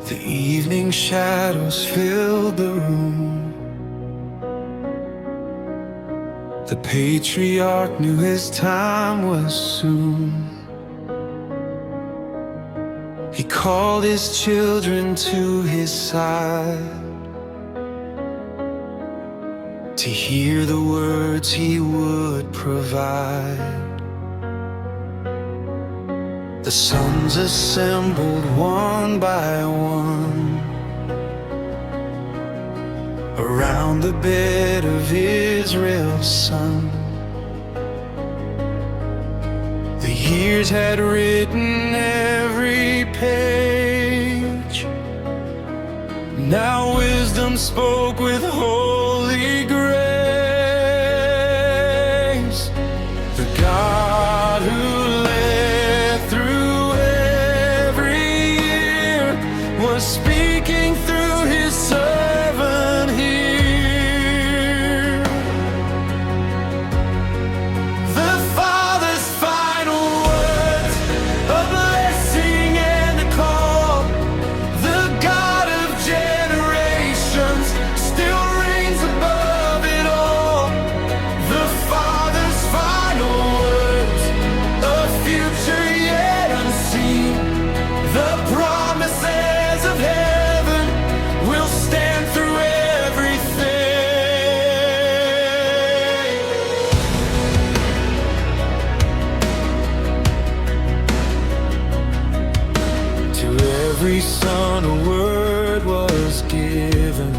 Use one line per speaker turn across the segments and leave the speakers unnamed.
The evening shadows filled the room. The patriarch knew his time was soon. He called his children to his side to hear the words he would provide. The sons assembled one by one around the bed of Israel's son. The years had written every page. Now wisdom spoke with holy grace. The God who led through every year was speaking through his servant here. The Father's final words, a blessing and a call. The God of generations still reigns above it all. The Father's final words, a future yet unseen. The promises of heaven will stand through everything. To every son a word was given,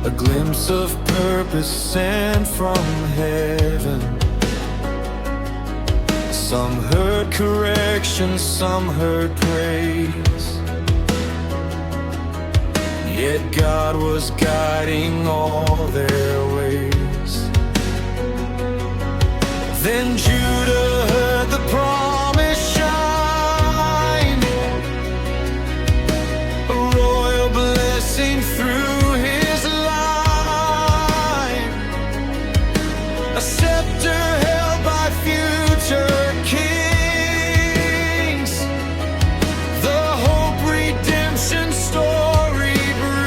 a glimpse of purpose sent from heaven. Some heard correction, some heard praise, yet God was guiding all their ways. Then Judah heard the promise shine, a royal blessing through his line, a scepter held by future kings. The hope redemption story brings.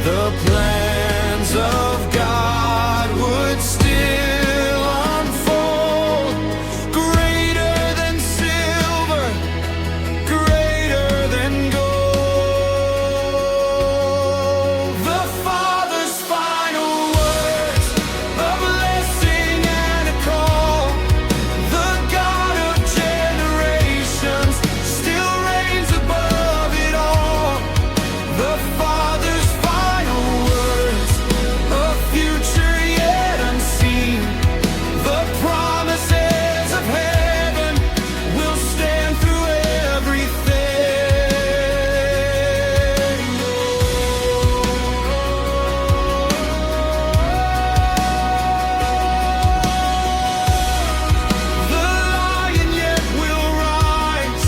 The plans of God would still unfold, greater than silver, greater than gold. The Father's final words, a blessing and a call. The God of generations still reigns above it all. The Father's final words, a future yet unseen. The promises of heaven will stand through everything. The lion yet will rise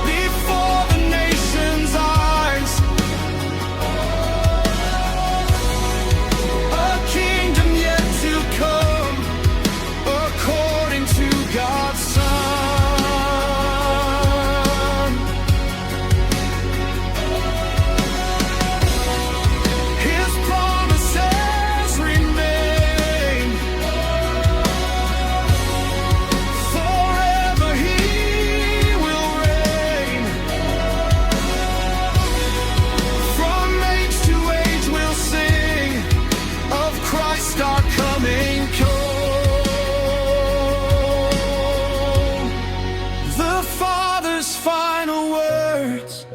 before the nation's eyes. A kingdom yet to come, according to God's Son. His promises remain. Forever he will reign. From age to age we'll sing of Christ our coming home. The Father's final words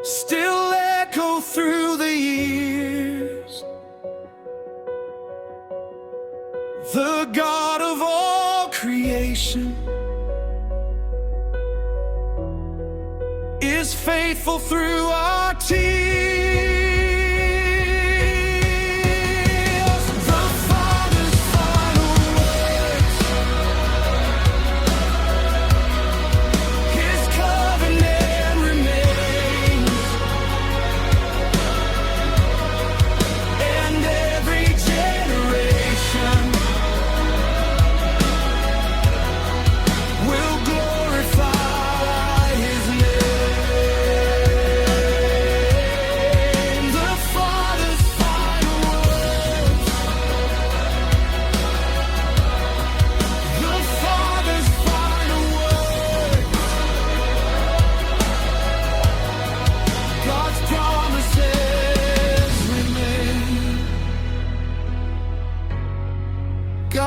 still echo through the years. The God of all creation is faithful through our tears. The Father's final words, his covenant remains, and every generation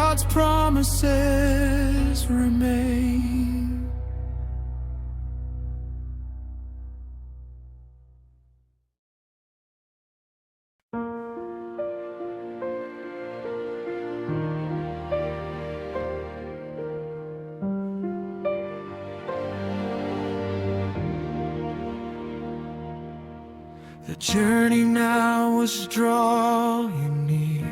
God's promises remain. The journey now was drawing near,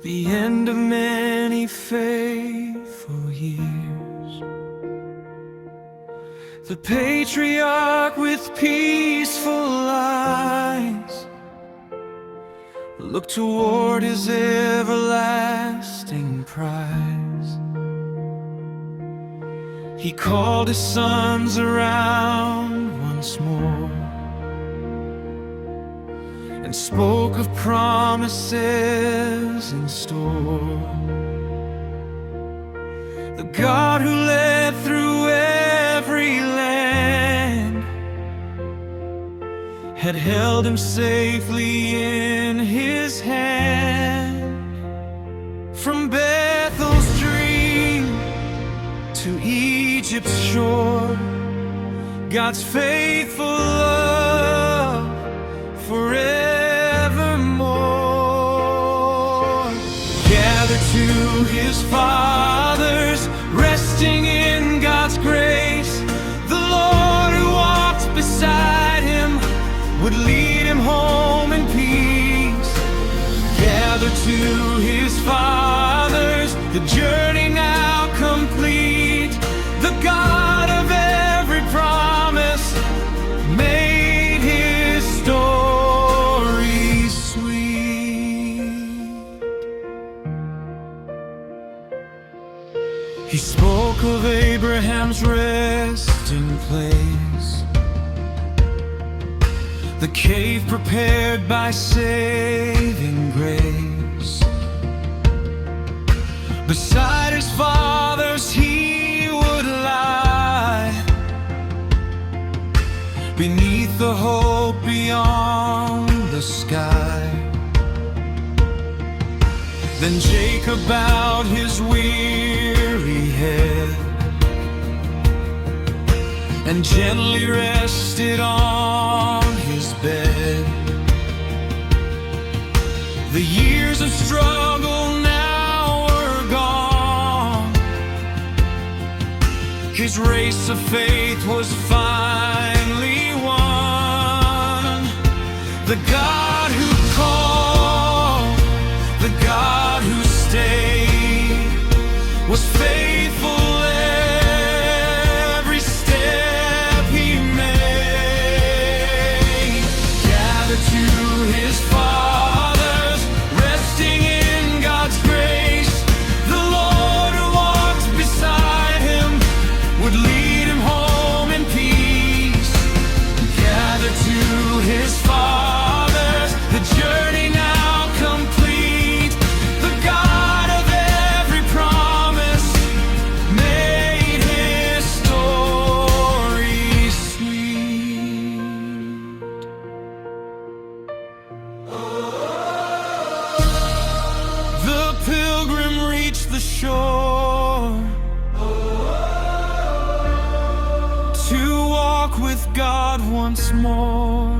the end of many faithful years. The patriarch with peaceful eyes looked toward his everlasting prize. He called his sons around once more and spoke of promises in store. The God who led through every land had held him safely in his hand. From Bethel's dream to Egypt's shore, God's faithful love forevermore. Gathered to his fathers, resting in God's grace, the Lord who walked beside him would lead him home in peace. Gathered to his fathers, the journey now complete. The God of every promise made his story sweet. He spoke of Abraham's resting place, the cave prepared by saving grace. Beside his fathers he would lie, beneath the hope beyond the sky. Then Jacob bowed his weary head and gently rested on his bed. The years of struggle now were gone, his race of faith was finally won. The God who called, the God who stayed, was faithful every step he made. Gathered to his fathers, resting in God's grace, the Lord who walked beside him would lead him home in peace. Gathered to his fathers, the journey now complete. The God of every promise made his story sweet. The pilgrim reached the shore to walk with God once more.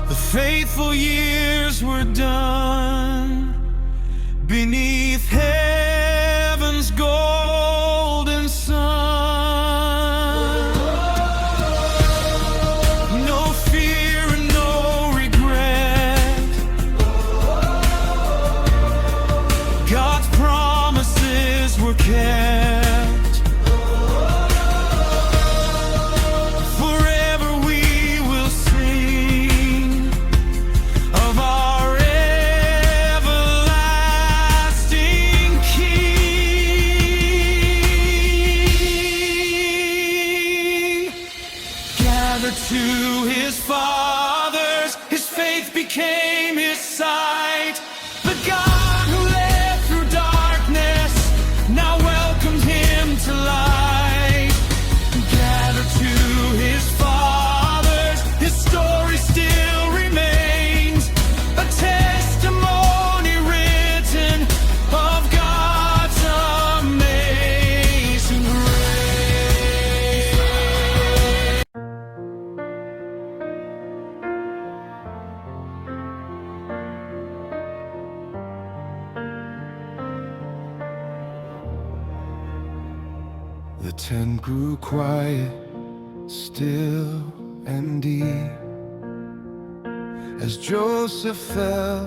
The faithful years were done beneath heaven's golden sun. No fear and no regret, God's promises were kept. Forever we will sing of our everlasting King. Gathered to his fathers, his faith became his sight. The God who led through darkness now welcomed him to light. Gathered to his fathers, his story still remains. The tent grew quiet, still and deep, as Joseph fell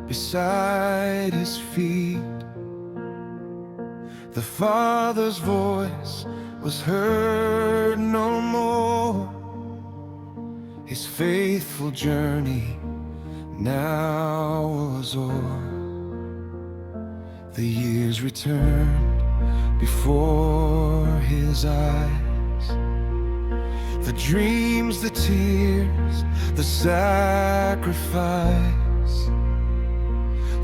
beside his feet. The Father's voice was heard no more. His faithful journey now was o'er. The years returned before his eyes, the dreams, the tears, the sacrifice.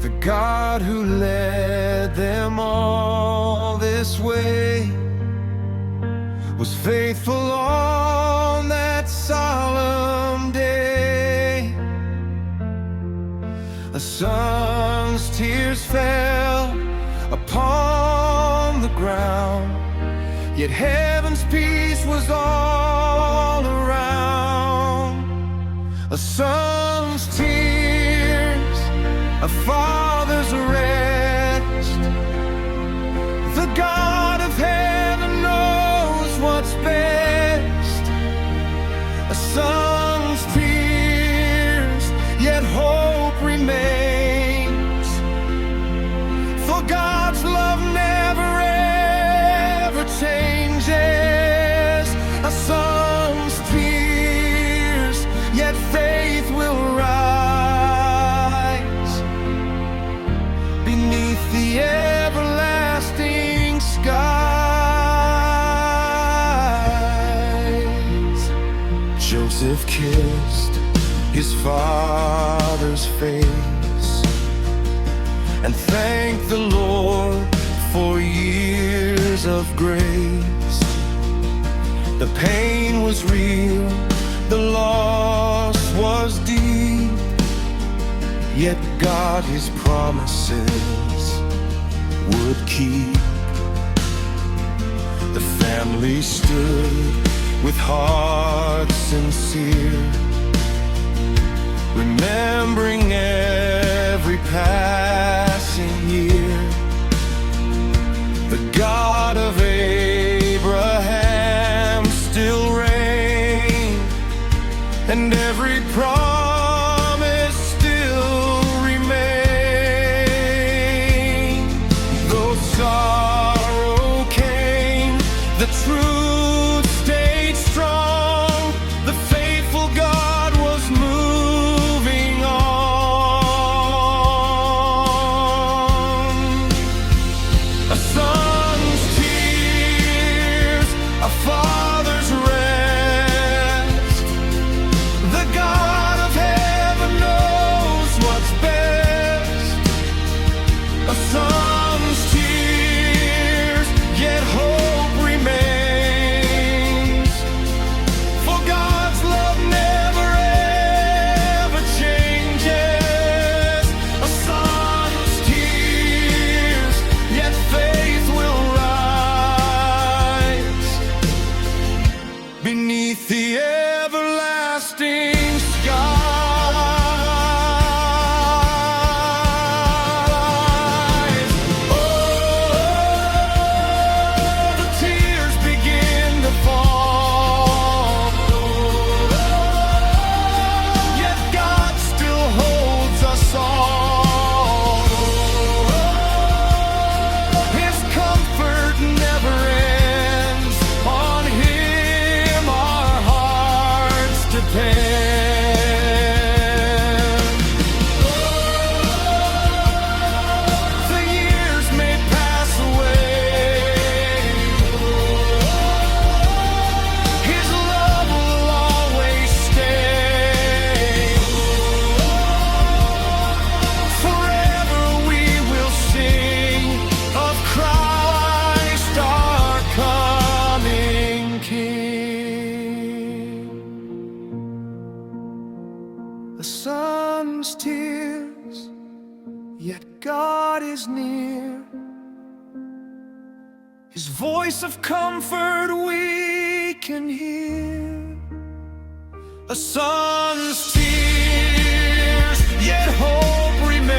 The God who led them all this way was faithful on that solemn day. A son's tears fell upon the ground, yet heaven's peace was all around. A son's tears, a father's rest. The God of heaven knows what's best. A son's tears, yet hope remains. For God's love never ever changes. A son's tears, yet faith will rise beneath the everlasting skies. Joseph kissed his father's face and thanked the Lord for years of grace. The pain was real, the loss was deep, yet God his promises would keep. The family stood with hearts sincere, remembering every passing year. The God of Abraham still reigned, and every promise still remained. Though sorrow came, the truth stayed strong. The faithful God was moving on. A son's tears, a father's rest. The God of heaven knows what's best. A son's tears, yet hope remains. For God's love never ever changes. A son's tears, yet faith will rise beneath the everlasting skies. Oh, the tears begin to fall, yet God still holds us all. His comfort never ends. On Him our hearts depend. The years may pass away, His love will always stay. Forever we will sing of Christ our coming King. The sun's tears, yet God is near. His voice of comfort we can hear. A son's tears, yet hope remains.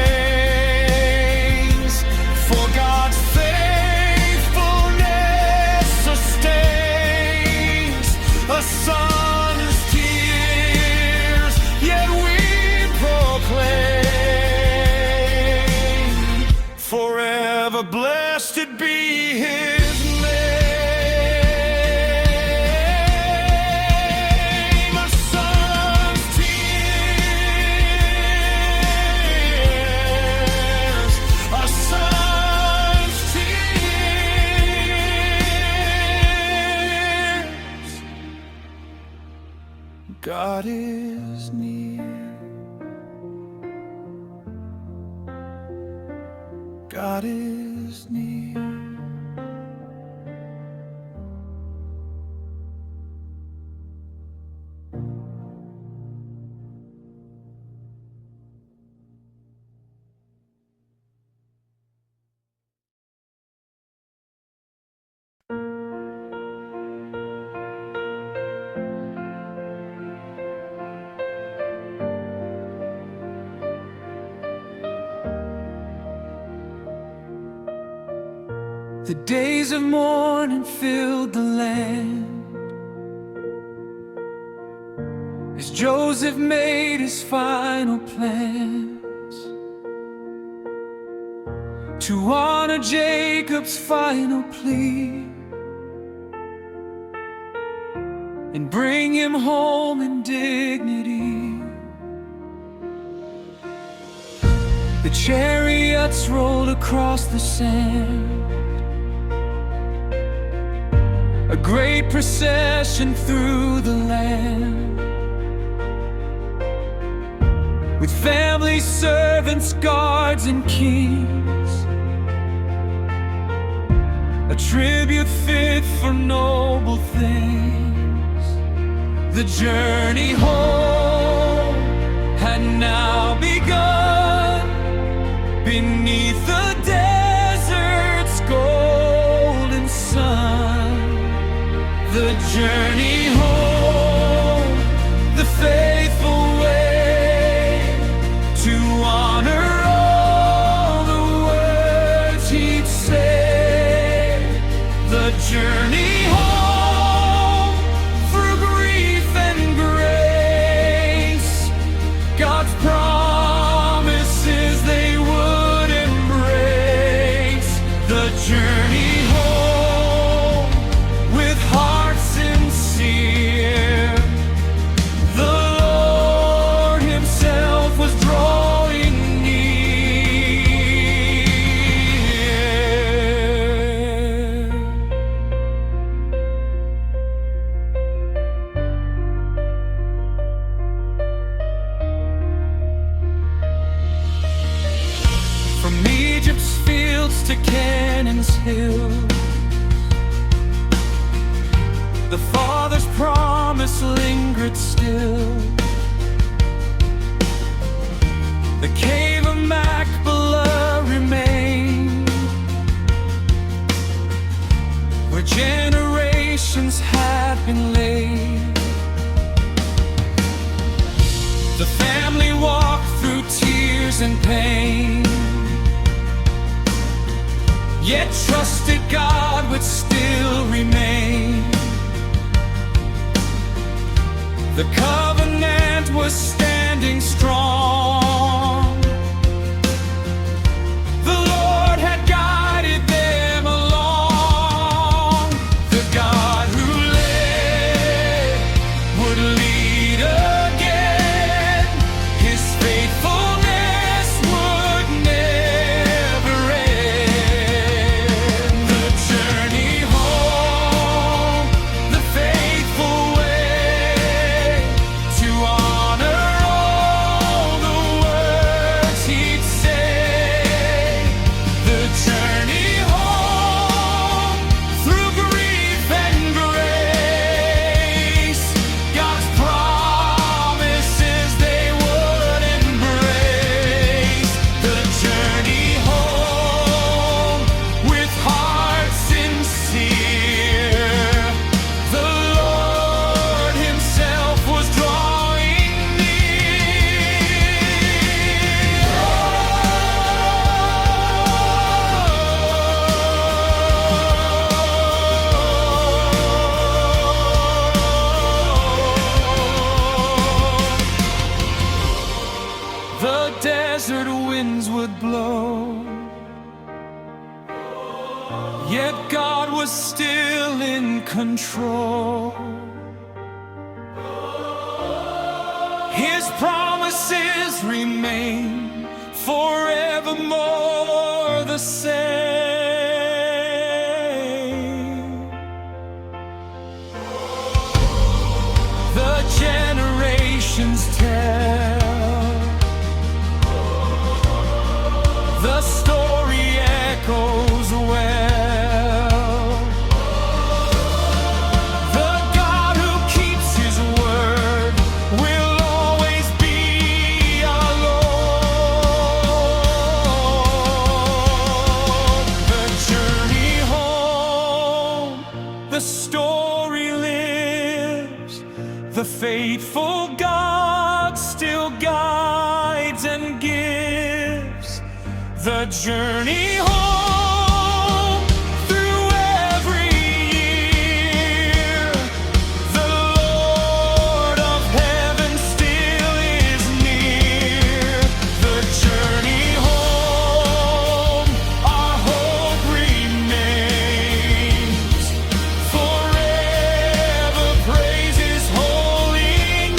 For God's faithfulness sustains. forever blessed be His name. A son's tears, a son's tears. God is near. God is near.
The days of mourning filled the land as Joseph made his final plans to honor Jacob's final plea and bring him home in dignity. The chariots rolled across the sand, a great procession through the land, with families, servants, guards, and kings, a tribute fit for noble things. The journey home had now begun beneath the desert's golden sun. The journey home, the faithful way to honor all the words He'd say. The journey home through grief and grace, God's promises they would embrace. The journey to Canaan's hill, the Father's promise lingered still. The cave of Machpelah remained, where generations had been laid. The family walked through tears and pain, yet trusted God would still remain. The covenant was standing strong. The Lord had guided them along. The God who led would lead again. His faithfulness would never end. The journey home, the faithful way to honor all the words He'd say. The journey home through grief and grace, God's promises they would embrace. The journey home with hearts sincere, the Lord Himself was drawing near. The desert winds would blow, yet God was still in control. His promises remain forevermore the same. The generations tell, the story echoes well. The God who keeps His word will always be our Lord. The journey home, the story lives. The faithful God still guides and gives. The journey home through every year, the Lord of heaven still is near. The journey home, our hope remains. Forever praise His holy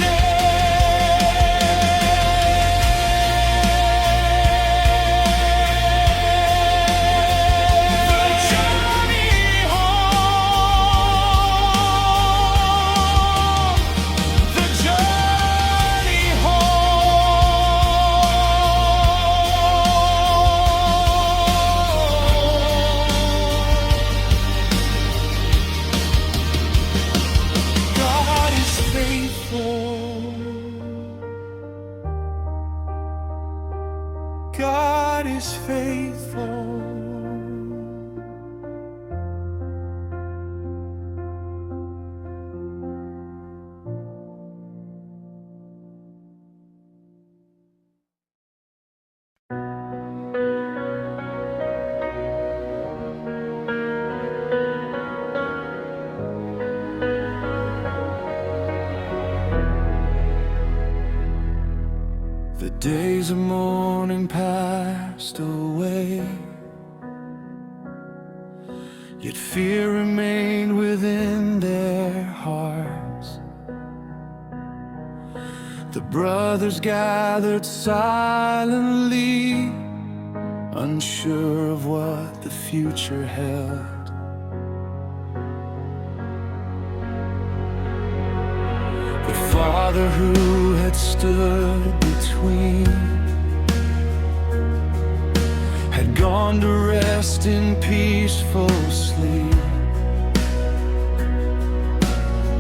God is faithful. God is faithful. The days of mourning passed away, yet fear remained within their hearts. The brothers gathered silently, unsure of what the future held. The father who had stood between had gone to rest in peaceful sleep.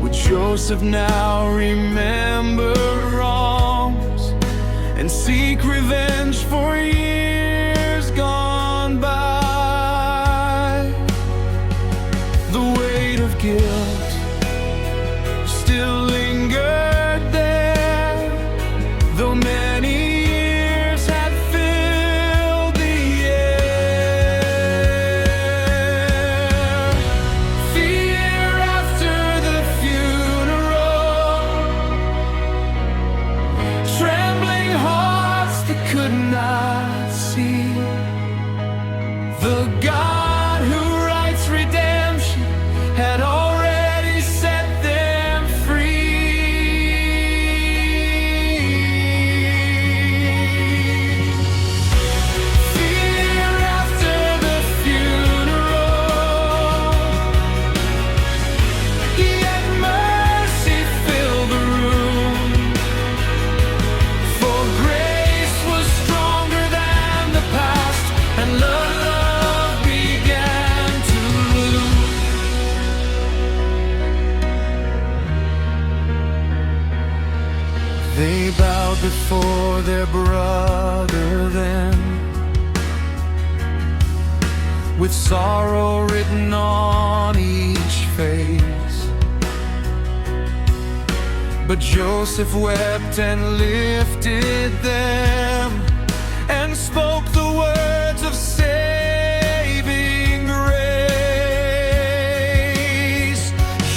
Would Joseph now remember wrongs and seek revenge for years gone by? The weight of guilt still lingered there, though many years had filled the air. Fear after the funeral, trembling hearts that could not see. The God who writes redemption had already set them free. Fear after the funeral, yet mercy filled the room. For grace was stronger than the past, and love began to bloom. They bowed before their brother then, with sorrow written on each face. But Joseph wept and lifted them, and spoke the words of saving grace.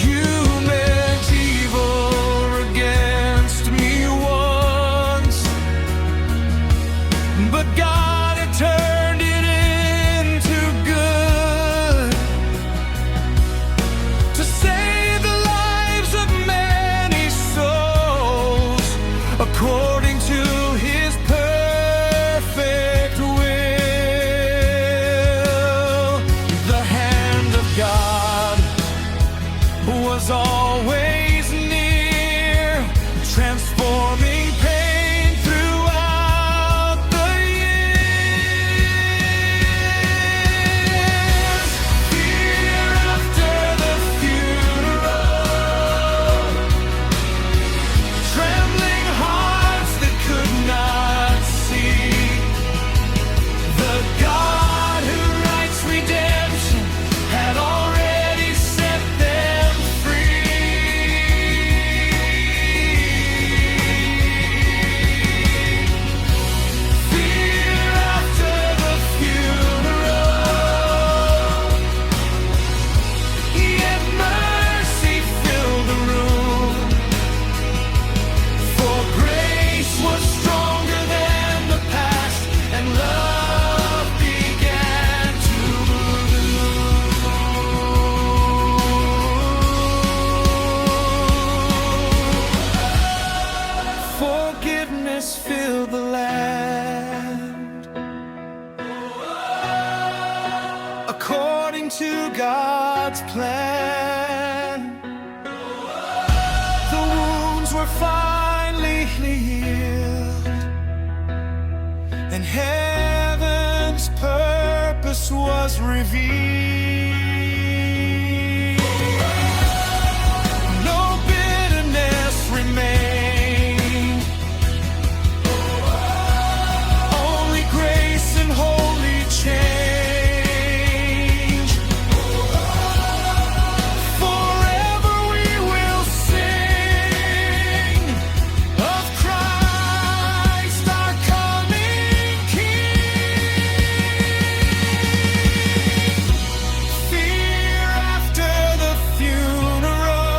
You meant evil against me once, but God had turned it into good.
to God's plan. The wounds were finally healed, and heaven's purpose was revealed. No bitterness remained, only grace and holy change. Forever we will sing of Christ our coming King. Fear after the funeral,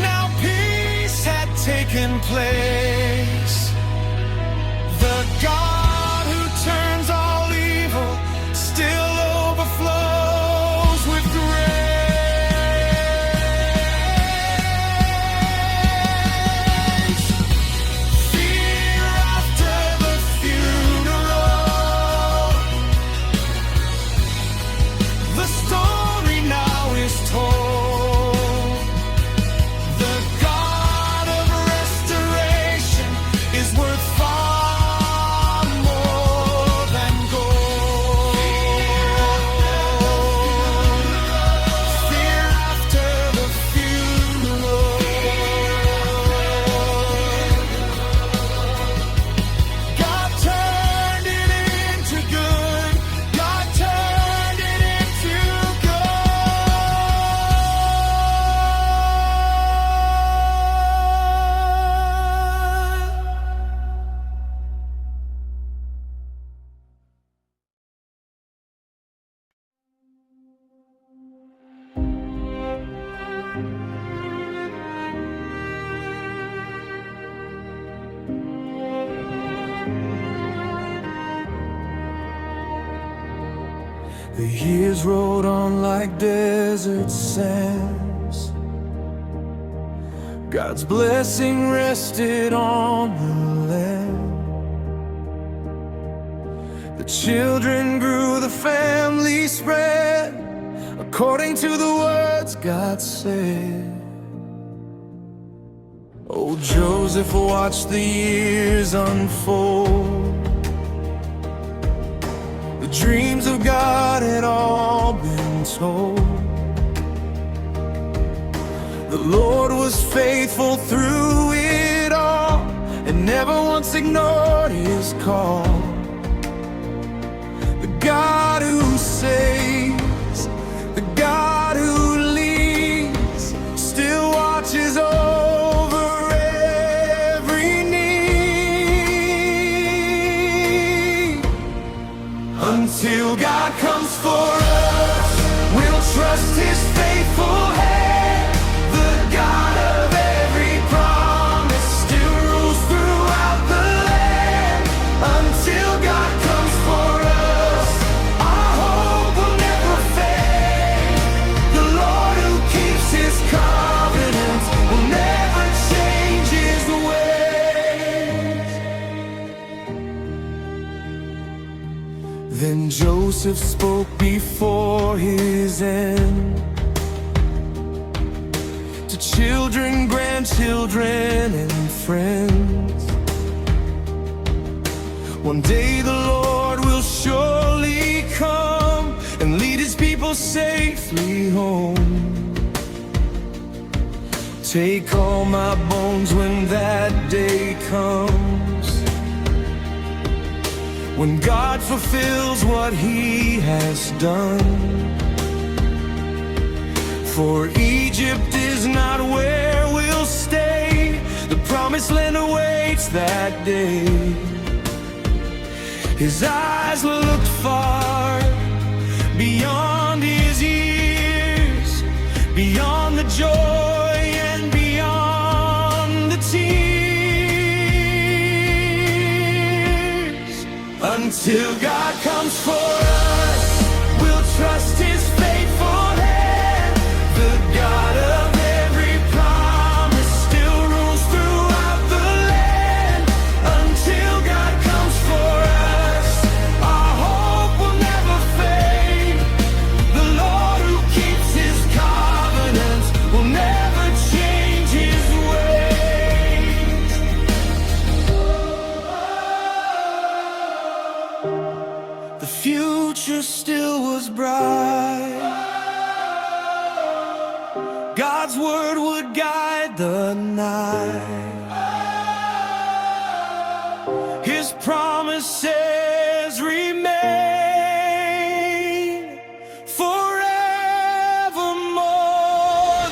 now peace had taken place. The God who turns all evil still overflows with grace. Fear after the funeral, the story now is told. The God of restoration is worth far more than gold. Fear after the funeral, God turned it into good. God turned it into The years rolled on like desert sands. God's blessing rested on the land. The children grew, the family spread, according to the words God said. Oh, Joseph watched the years unfold. The dreams of God had all been told. The Lord was faithful through it all, and never once ignored his call. The God who saves, the God who leads, still watches over every need. Until God comes for us, we'll trust his faithful hand. The God of every promise still rules throughout the land. Until God comes for us, our hope will never fade. The Lord who keeps his covenant will never change his ways. Then Joseph spoke before his end, to children, grandchildren, and friends. One day the Lord will surely come and lead his people safely home. Take all my bones when that day comes, when God fulfills what he has done. For Egypt is not where we'll stay. The promised land awaits that day. His eyes looked far beyond his years, beyond the joy and beyond the tears. Until God comes for us, we'll trust his faithful hand. The God of every promise still rules throughout the land. Until God comes for us, our hope will never future still was bright. God's word would guide the night. His promises remain forevermore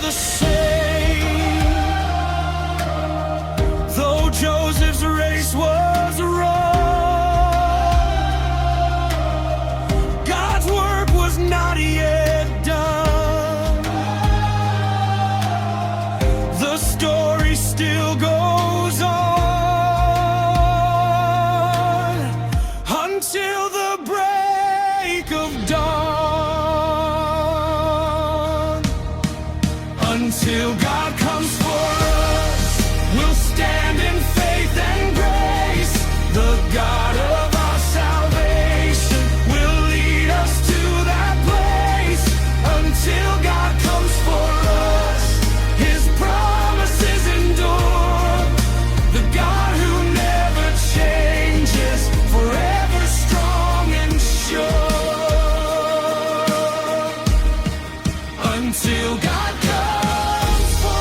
the same. Though Joseph's race was wrong, God's work was not yet done. The story still goes on until the break of dawn. Until God comes for us, we'll stand in faith and grace. The God of our salvation will lead us to that place. Until God comes for us, His promises endure. The God who never changes, forever strong and sure. Until God comes for us.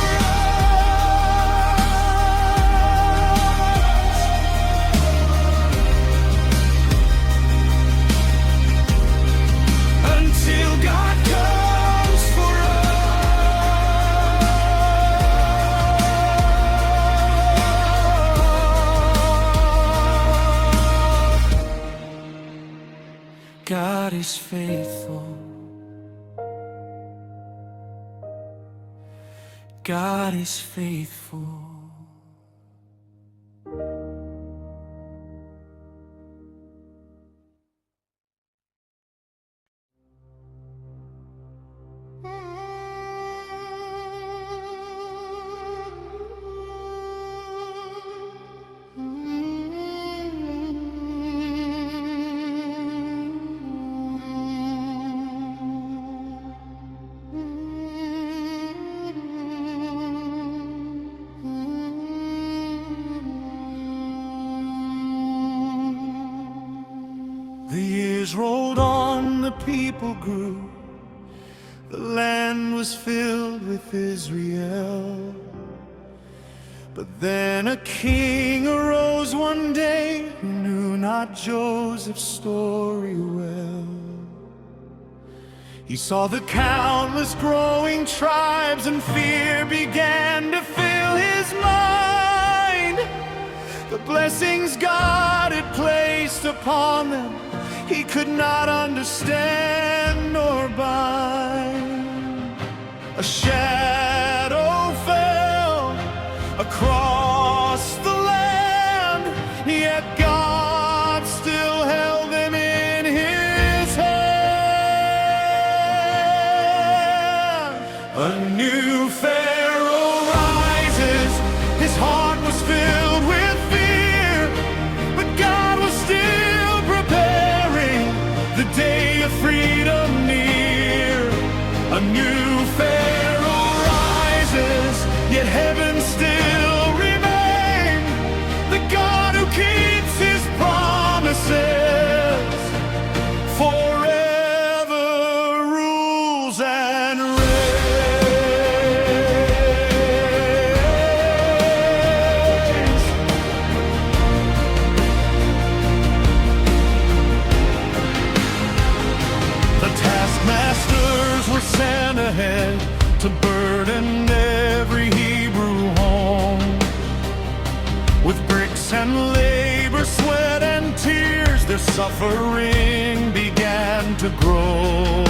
Until God comes for us. God is faithful. God is faithful. The years rolled on, the people grew. The land was filled with Israel. But then a king arose one day who knew not Joseph's story well. He saw the countless growing tribes, and fear began to fill his mind. The blessings God had placed upon them, he could not understand nor bind. A shadow fell across the land, yet God still held them in His hand. A new Pharaoh rises, his heart was filled with fear, but God was still preparing the day of freedom near. A new Pharaoh rises, yet heaven still remains. The God who keeps His promises forever rules and reigns. The taskmasters were sent ahead to burden every Hebrew home. With bricks and labor, sweat and tears, their suffering began to grow.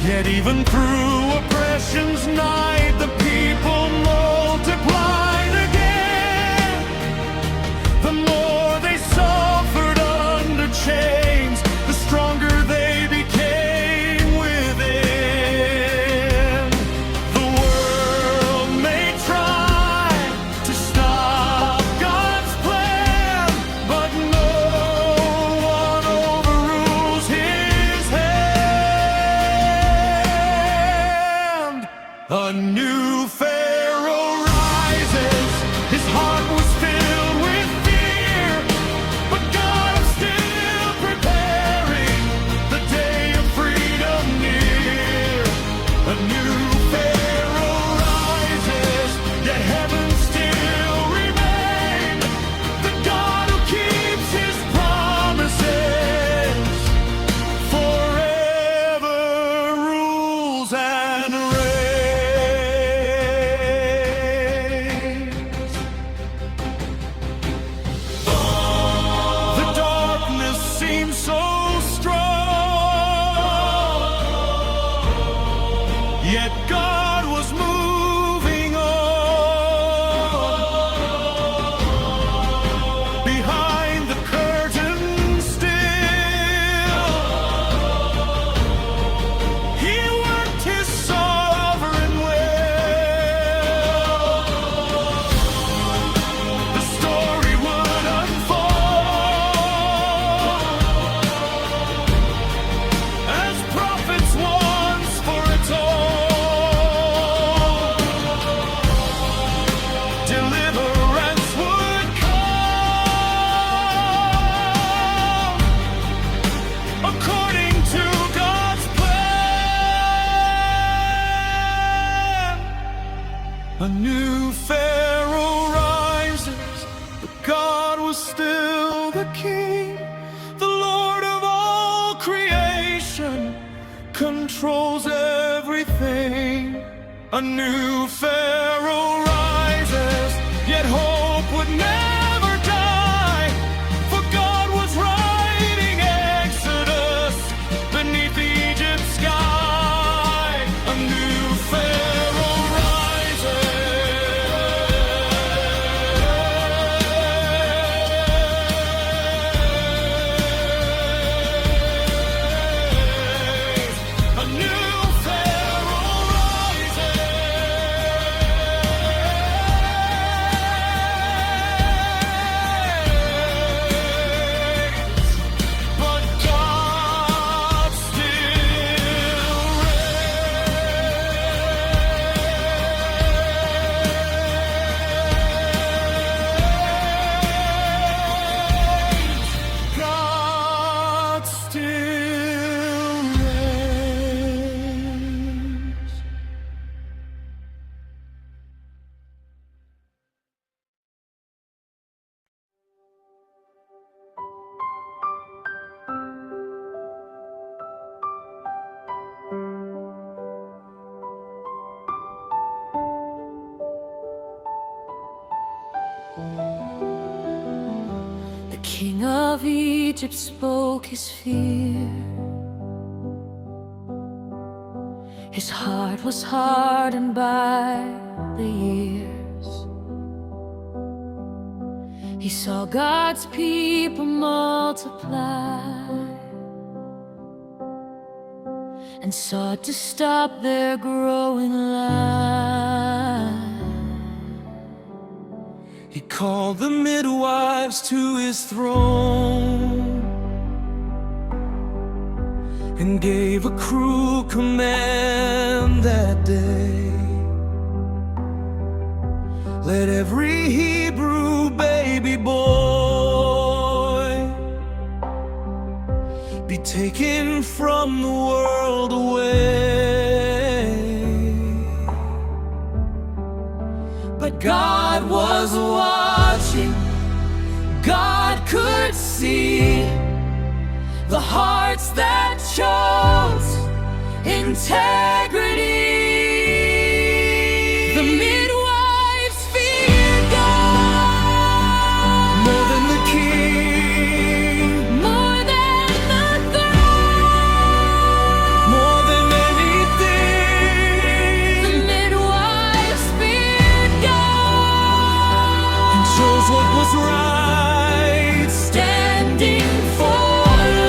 Yet even through oppression's night, the people multiplied again. The more they suffered under chains, the stronger they became within. The world may try to stop God's plan, but no one overrules His hand. A new faith A new Pharaoh rises, yet hope would never die. For God was writing Exodus beneath Egypt's sky. A new Pharaoh rises. A new Pharaoh rises. But God still reigns. God still reigns.
The king of Egypt spoke his fear. His heart was hardened by the years. He saw God's people multiply and sought to stop their growing line.
He called the midwives to his throne and gave a cruel command that day. Let every Hebrew baby boy be taken from the world away. But God was watching, God could see the hearts that chose integrity. The midwives feared God more than the king,
More than the throne,
more than anything,
the midwives feared God,
and chose what was right,
standing for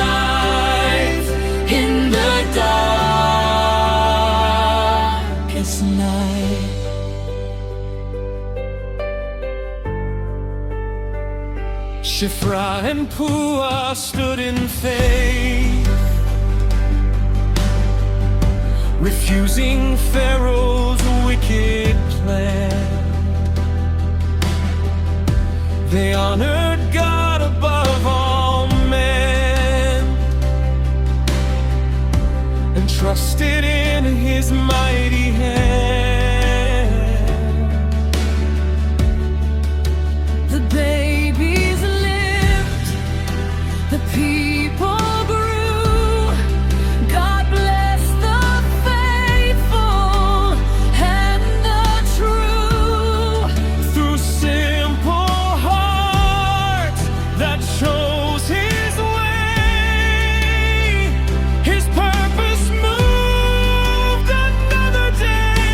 life in the darkest night.
Shifra and Puah stood in faith, refusing Pharaoh's wicked plan. They honored God above all men and trusted in his mighty hand.
The babies lived, the people grew. God bless the faithful and the true.
Through simple hearts that chose his way, his purpose moved another day.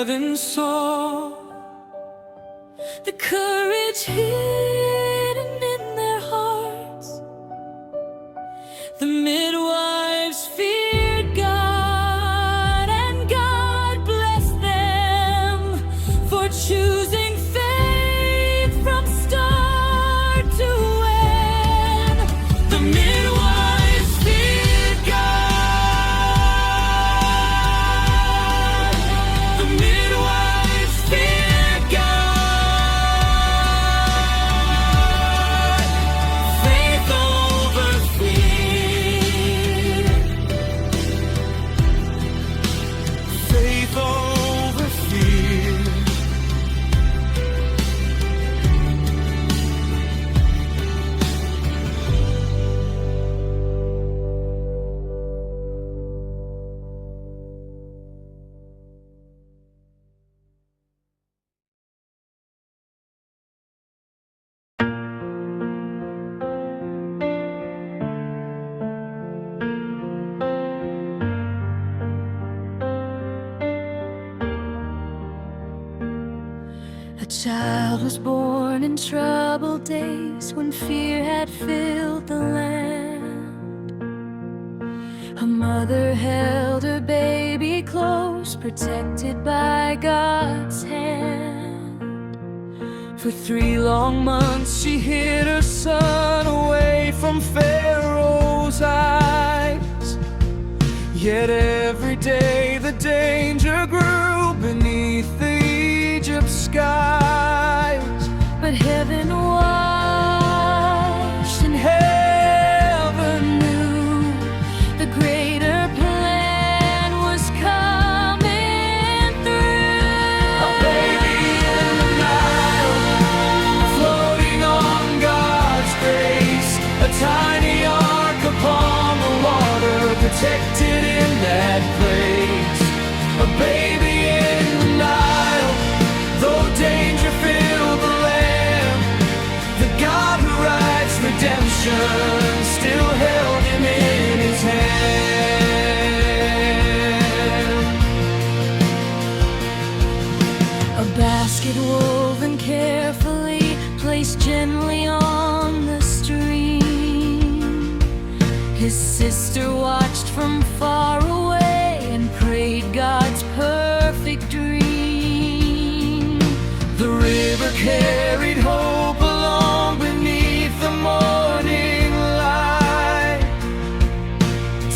heaven saw the courage hidden in their hearts. The midwives feared God, and God blessed them for choosing faith from start to end. The midwives feared God. The midwives feared God. Faith over fear.
Faith over fear.
A child was born in troubled days when fear had filled the land. A mother held her baby close, protected by God's hand. For 3 long months she hid her son away from Pharaoh's eyes. Yet every day the danger grew beneath the Egypt skies. But heaven watched and heaven knew the greater plan was coming through.
A baby in the Nile, floating on God's grace. A tiny ark upon the water, protected in that place. A baby in the Nile, though danger filled the land, the God who writes redemption still held him in his hand.
A basket woven carefully, placed gently on the stream. His sister watched from far away and prayed God's perfect dream. The river carried hope along beneath the morning light,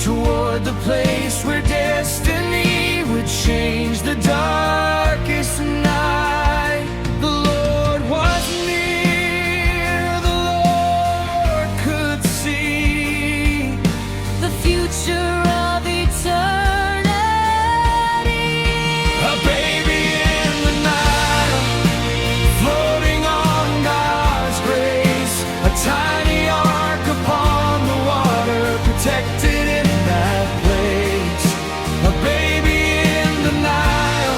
toward the place where destiny would change the darkest night. The Lord was near, the Lord could see the future of eternity.
A baby in the Nile, floating on God's grace. A tiny ark upon the water, protected in that place. A baby in the Nile,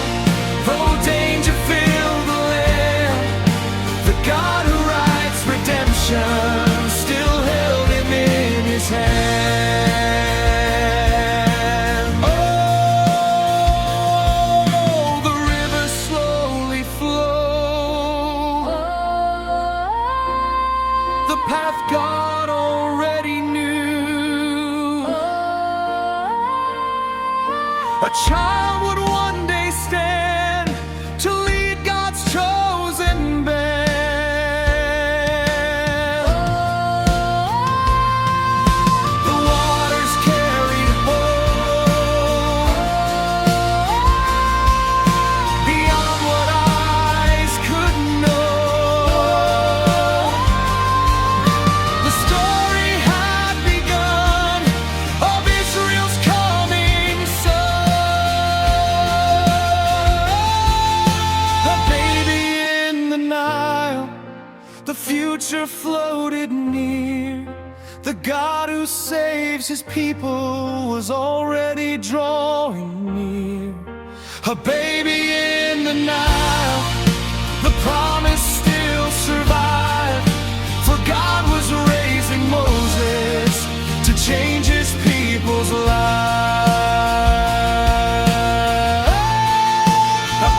though danger filled the land, the God who writes redemption still held him in his hand. Oh, the river slowly flowed, the path God already knew. A child would one day stand to lead God's chosen band. The waters carried hope beyond what eyes could know. The story had begun of Israel's coming son. The baby in the Nile, the future floated near. The God who saves his people was already drawing near. A baby in the Nile, the promise still survived. For God was raising Moses to change his people's lives. A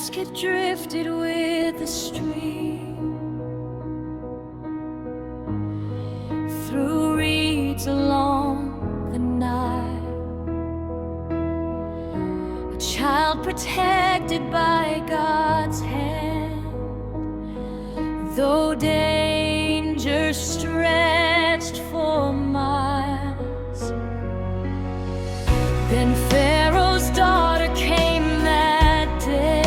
basket drifted with the stream, through reeds along the Nile. A child protected by God's hand, though danger stretched for miles. Then Pharaoh's daughter came that day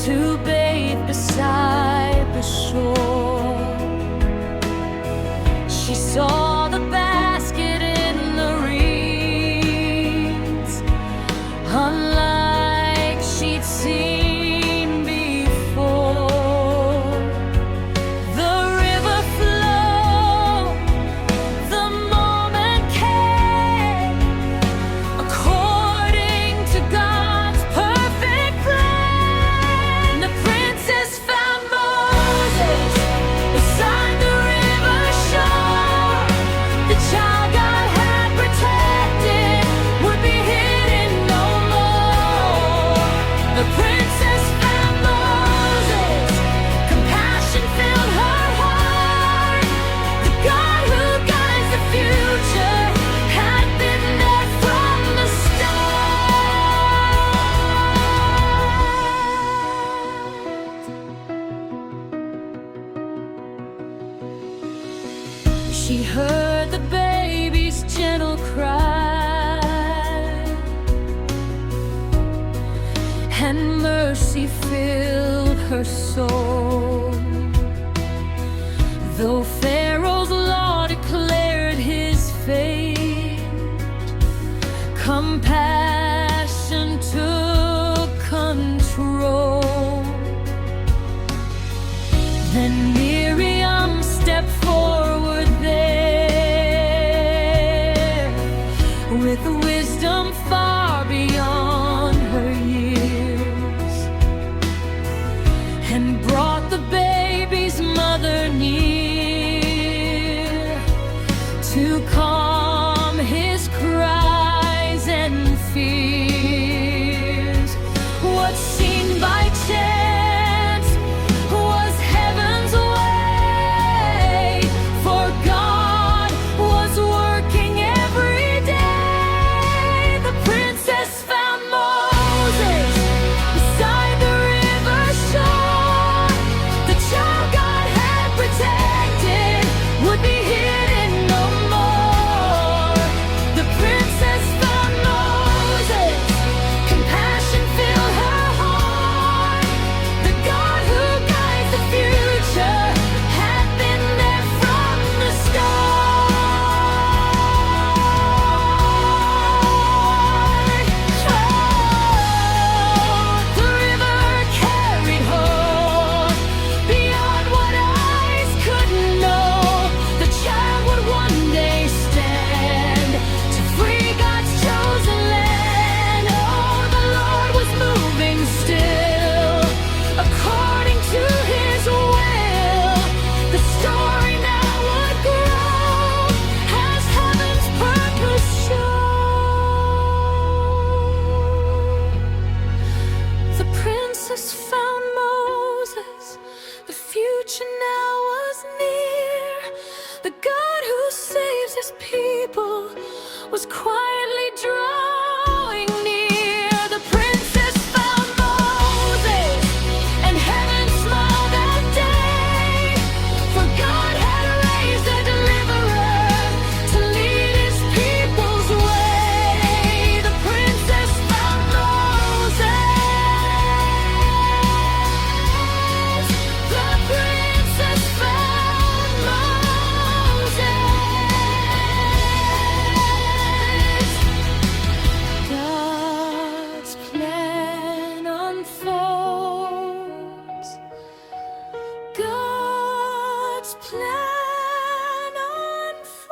to bathe beside the shore. She saw the basket in the reeds, unlike she'd seen before. The river flowed, the moment came, according to God's perfect plan. The princess found Moses beside the river shore. The child God had protected would be hidden no more. The princess found Moses, compassion filled her heart. The God who guides the future had been there from the start. She heard the baby's gentle cry, and mercy filled her soul. Though Pharaoh's law declared his fate, compassion took control. Then Miriam stepped forward there, with wisdom far beyond her years, and brought the baby's mother near to calm his cries and fears. What seemed by chance was heaven's way, for God was working every day. The princess found Moses beside the river shore. The child God had protected would be hidden no more. The princess found Moses, compassion filled her heart. The God who guides the future had been there from the start. The river carried home beyond what eyes could know. The child would one day stand to free God's chosen land. Oh, the Lord was moving still, according to his will. The story now would grow as heaven's purpose showed. The princess found Moses, the future now was near. The God who saves his people was quietly drawing near. The princess found Moses, and heaven smiled that day, for God had raised a deliverer to lead his people's way. The princess found Moses. The princess found Moses. God's plan unfolds. God's plan unfolds.